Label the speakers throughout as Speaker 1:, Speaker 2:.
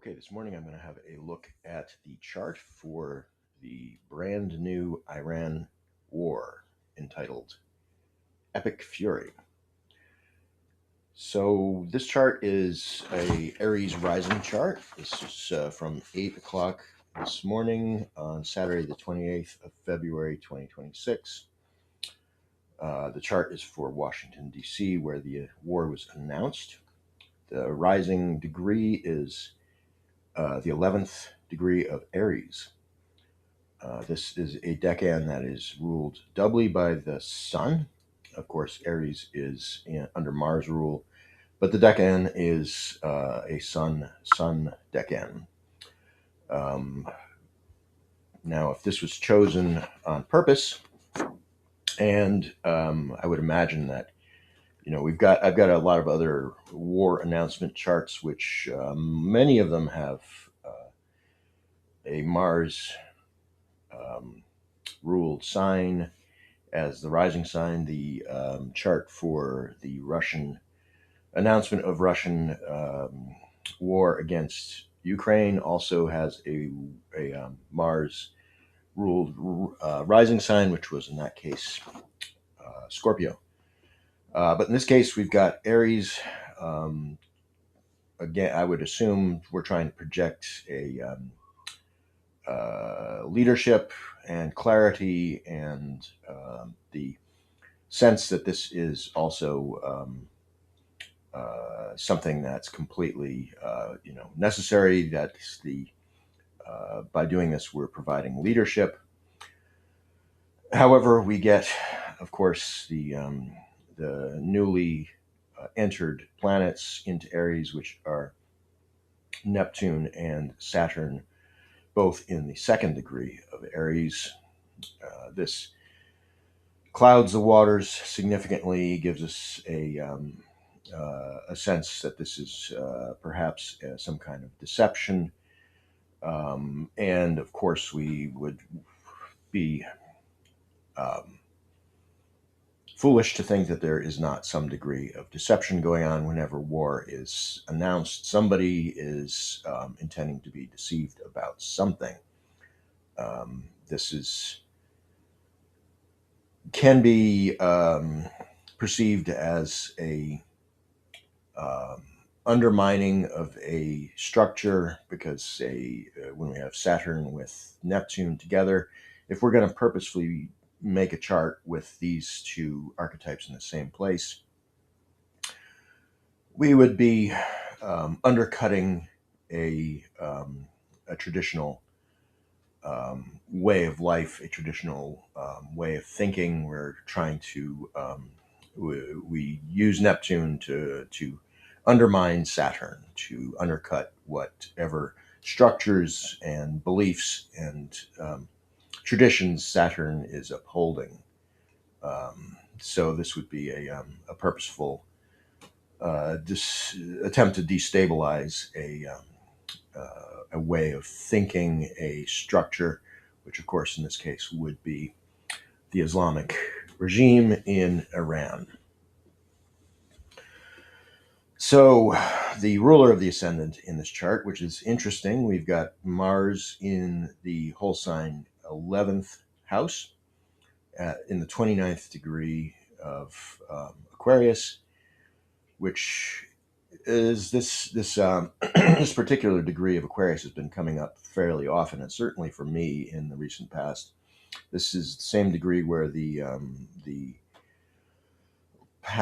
Speaker 1: Okay, this morning I'm going to have a look at the chart for the brand new Iran war entitled Epic Fury. So this chart is a Aries rising chart. This is from 8 o'clock this morning on Saturday the 28th of February 2026. The chart is for Washington, D.C., where the war was announced. The rising degree is the 11th degree of Aries. This is a decan that is ruled doubly by the sun. Of course, Aries is under Mars rule, but the decan is a sun decan. Um, Now, if this was chosen on purpose, and I would imagine that I've got a lot of other war announcement charts, which many of them have a Mars um, ruled sign as the rising sign. The chart for the Russian announcement of Russian war against Ukraine also has a Mars ruled rising sign, which was in that case Scorpio. But in this case, we've got Aries. Again, I would assume we're trying to project a leadership and clarity and the sense that this is also something that's completely necessary. That's the by doing this, we're providing leadership. However, we get, of course, the newly entered planets into Aries, which are Neptune and Saturn, both in the second degree of Aries. This clouds the waters significantly, gives us a sense that this is perhaps some kind of deception. And of course, we would be um, foolish to think that there is not some degree of deception going on whenever war is announced. Somebody is intending to be deceived about something. This is can be perceived as a um, undermining of a structure because, say, when we have Saturn with Neptune together, if we're going to purposefully make a chart with these two archetypes in the same place, we would be undercutting a traditional way of life, a traditional way of thinking. We're trying to we use Neptune to undermine Saturn, to undercut whatever structures and beliefs and traditions Saturn is upholding. So this would be a purposeful attempt to destabilize a way of thinking, a structure, which, of course, in this case would be the Islamic regime in Iran. So, the ruler of the ascendant in this chart, which is interesting, we've got Mars in the whole sign 11th house in the 29th degree of Aquarius, which is this particular degree of Aquarius has been coming up fairly often, and certainly for me in the recent past. This is the same degree where the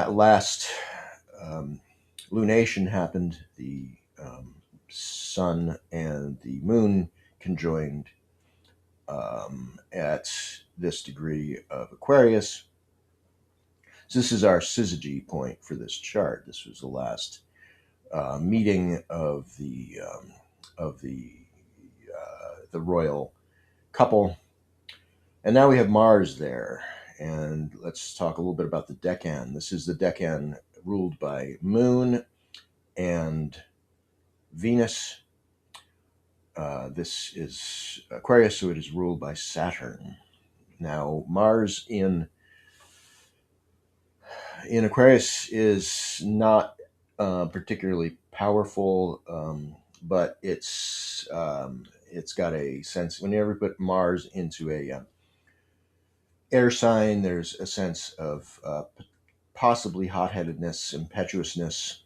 Speaker 1: last lunation happened. The sun and the moon conjoined at this degree of Aquarius. So this is our syzygy point for this chart. This was the last meeting of the royal couple, and now we have Mars there. And let's talk a little bit about the decan. This is the decan ruled by Moon and Venus. This is Aquarius, so it is ruled by Saturn. Now, Mars in Aquarius is not particularly powerful. but it's got a sense. Whenever you put Mars into a air sign, there's a sense of possibly hot-headedness, impetuousness,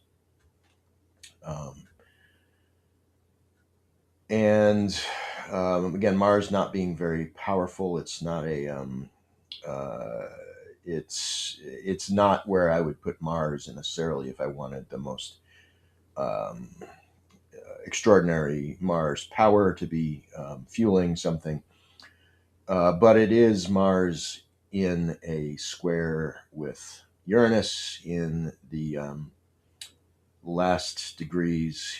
Speaker 1: um, and again, Mars not being very powerful. It's not a uh, it's not where I would put Mars necessarily if I wanted the most um, extraordinary Mars power to be fueling something. But it is Mars in a square with Uranus in the last degrees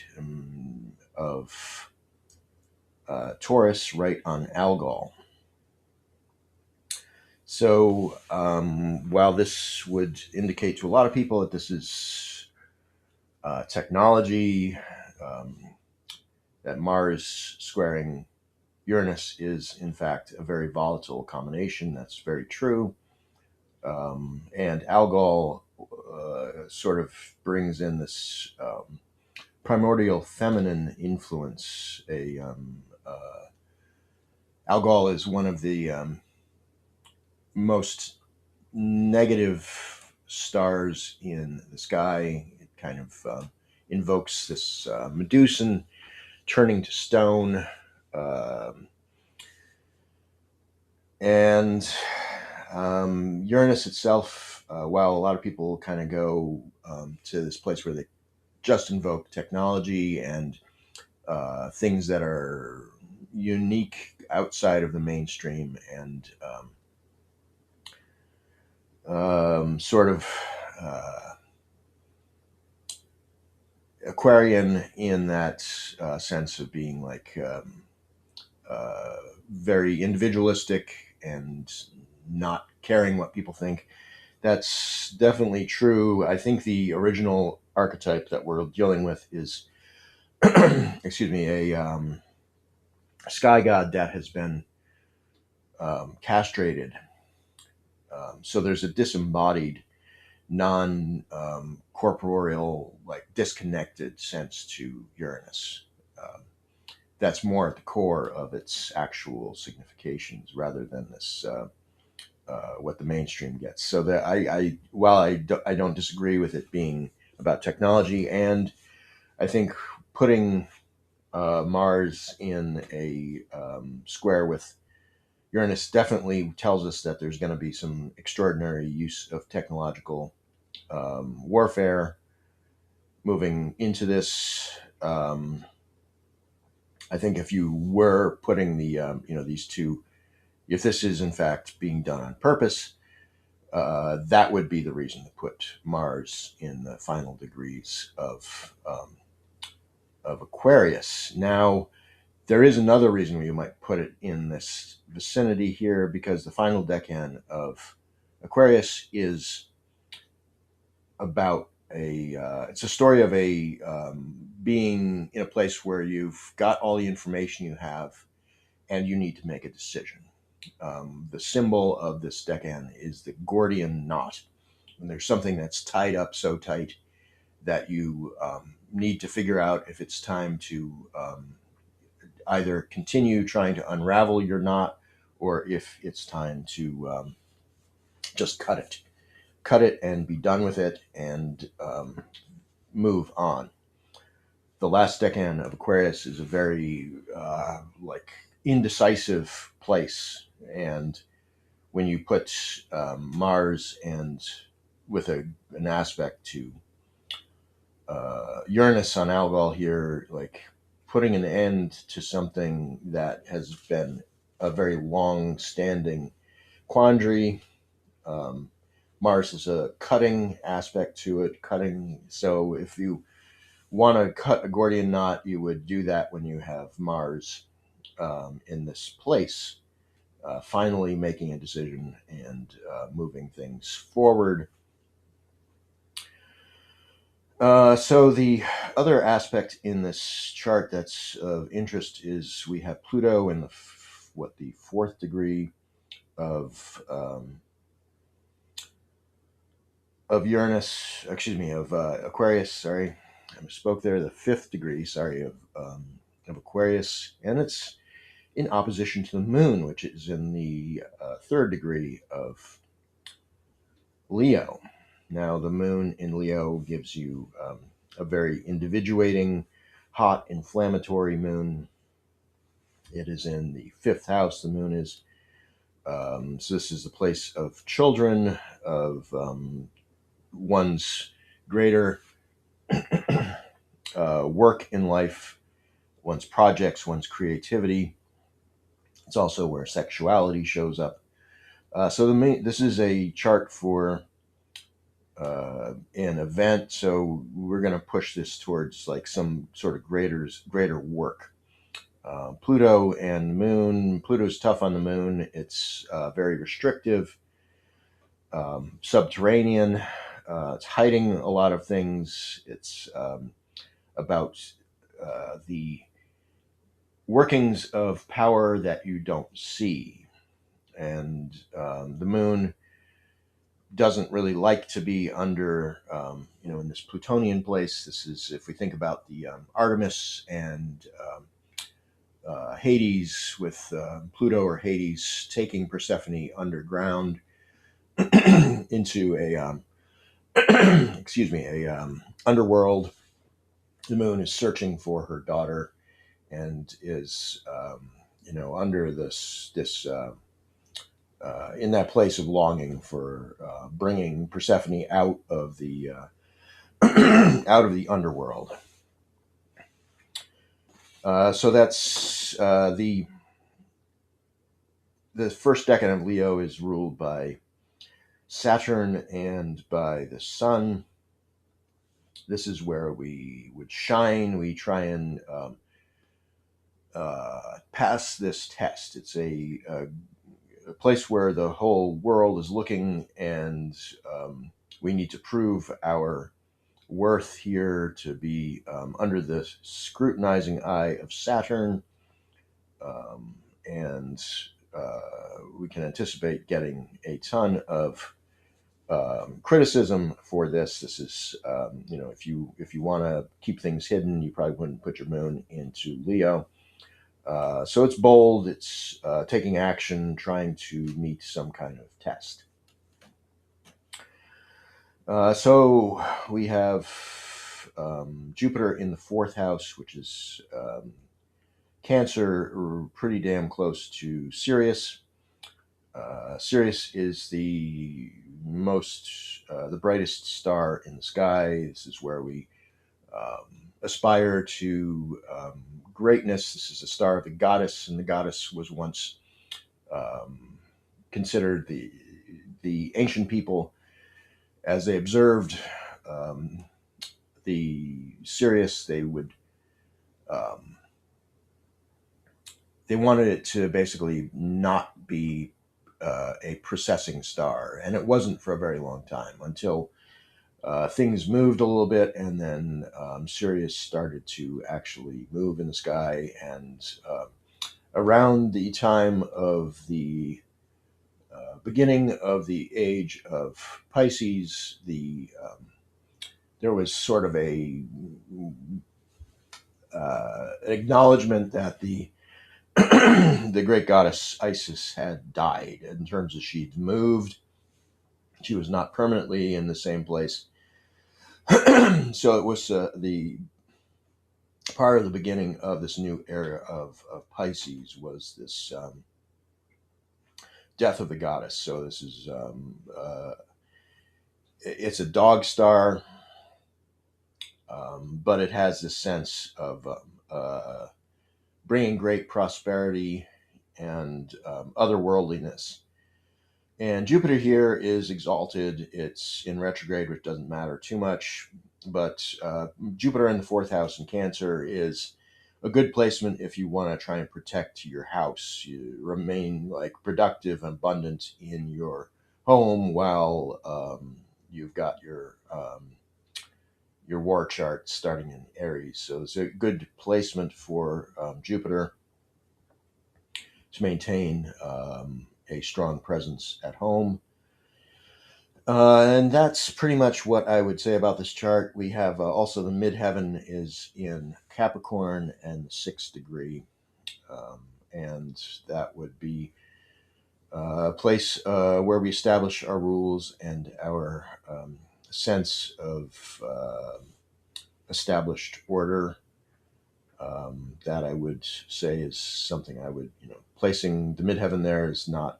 Speaker 1: of Taurus, right on Algol. So while this would indicate to a lot of people that this is technology, um, that Mars squaring Uranus is, in fact, a very volatile combination. That's very true. And Algol sort of brings in this primordial feminine influence. Algol is one of the most negative stars in the sky. It kind of invokes this Medusan turning to stone. Um, and Uranus itself, while a lot of people kind of go to this place where they just invoke technology and things that are unique outside of the mainstream and sort of uh, Aquarian in that sense of being like uh, very individualistic and not caring what people think. That's definitely true. I think the original archetype that we're dealing with is, excuse me, a sky god that has been castrated. So there's a disembodied, non corporeal, like disconnected sense to Uranus. Um, that's more at the core of its actual significations rather than this what the mainstream gets. So that while I don't disagree with it being about technology, and I think putting Mars in a square with Uranus definitely tells us that there's going to be some extraordinary use of technological warfare moving into this. I think if you were putting the these two, if this is in fact being done on purpose, that would be the reason to put Mars in the final degrees of Aquarius. Now, there is another reason you might put it in this vicinity here because the final decan of Aquarius is about it's a story of a being in a place where you've got all the information you have and you need to make a decision. The symbol of this decan is the Gordian knot. And there's something that's tied up so tight that you need to figure out if it's time to either continue trying to unravel your knot or if it's time to just cut it and be done with it and move on. The last decan of Aquarius is a very like indecisive place, and when you put Mars and with an aspect to Uranus on Algol here, like putting an end to something that has been a very long-standing quandary. Um, Mars is a cutting aspect to it, cutting. So if you want to cut a Gordian knot, you would do that when you have Mars in this place, finally making a decision and moving things forward. So the other aspect in this chart that's of interest is we have Pluto in the fourth degree of Uranus, excuse me, of Aquarius. Sorry, I misspoke there, the fifth degree, sorry, of Aquarius, and it's in opposition to the moon, which is in the third degree of Leo. Now, the moon in Leo gives you a very individuating, hot, inflammatory moon. It is in the fifth house, the moon is. So, this is the place of children, of one's greater work in life, one's projects, one's creativity. It's also where sexuality shows up. So this is a chart for an event. So we're going to push this towards like some sort of greater work. Pluto and the moon. Pluto's tough on the moon. It's very restrictive, subterranean. It's hiding a lot of things. It's about the workings of power that you don't see. And the moon doesn't really like to be under, in this Plutonian place. This is, if we think about the Artemis and Hades, with Pluto or Hades taking Persephone underground into a, underworld. The moon is searching for her daughter and is, under this in that place of longing for bringing Persephone out of the out of the underworld. So that's the first decan of Leo is ruled by Saturn and by the Sun. This is where we would shine. We try and pass this test. It's a place where the whole world is looking, and we need to prove our worth here, to be under the scrutinizing eye of Saturn, and we can anticipate getting a ton of criticism for this. This is, if you want to keep things hidden, you probably wouldn't put your moon into Leo. So it's bold, it's taking action, trying to meet some kind of test. So we have Jupiter in the fourth house, which is Cancer, pretty damn close to Sirius. Sirius is the brightest star in the sky. This is where we aspire to greatness. This is the star of the goddess, and the goddess was once considered the ancient people, as they observed the Sirius, they would they wanted it to basically not be a precessing star, and it wasn't for a very long time, until things moved a little bit, and then Sirius started to actually move in the sky. And around the time of the beginning of the age of Pisces, there was sort of an acknowledgement that the the great goddess Isis had died, in terms of she'd moved. She was not permanently in the same place. So it was the part of the beginning of this new era of Pisces was this death of the goddess. So this is it's a dog star, but it has this sense of bringing great prosperity and otherworldliness. And Jupiter here is exalted. It's in retrograde, which doesn't matter too much. But Jupiter in the fourth house in Cancer is a good placement if you want to try and protect your house. You remain productive and abundant in your home, while you've got your war chart starting in Aries. So it's a good placement for Jupiter to maintain a strong presence at home. And that's pretty much what I would say about this chart. We have also the midheaven is in Capricorn and the sixth degree, um, and that would be a place where we establish our rules and our sense of established order. That I would say is something I would, placing the midheaven there is not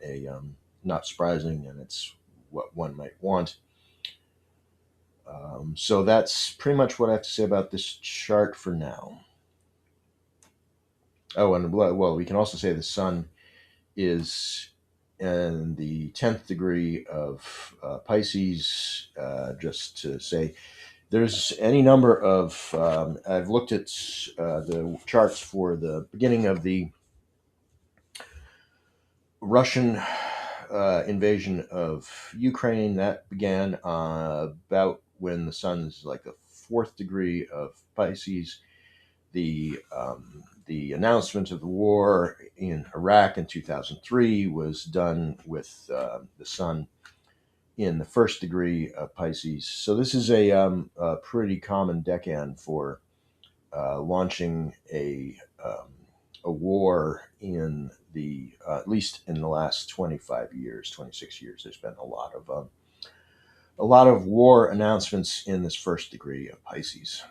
Speaker 1: surprising, and it's what one might want. So that's pretty much what I have to say about this chart for now. Oh, and well, we can also say the sun is in the 10th degree of Pisces. Just to say, there's any number of, I've looked at the charts for the beginning of the Russian invasion of Ukraine. That began about when the sun's like the fourth degree of Pisces. The announcement of the war in Iraq in 2003 was done with the sun in the first degree of Pisces. So this is a pretty common decan for launching a war in the at least in the last 25 years, 26 years. There's been a lot of war announcements in this first degree of Pisces.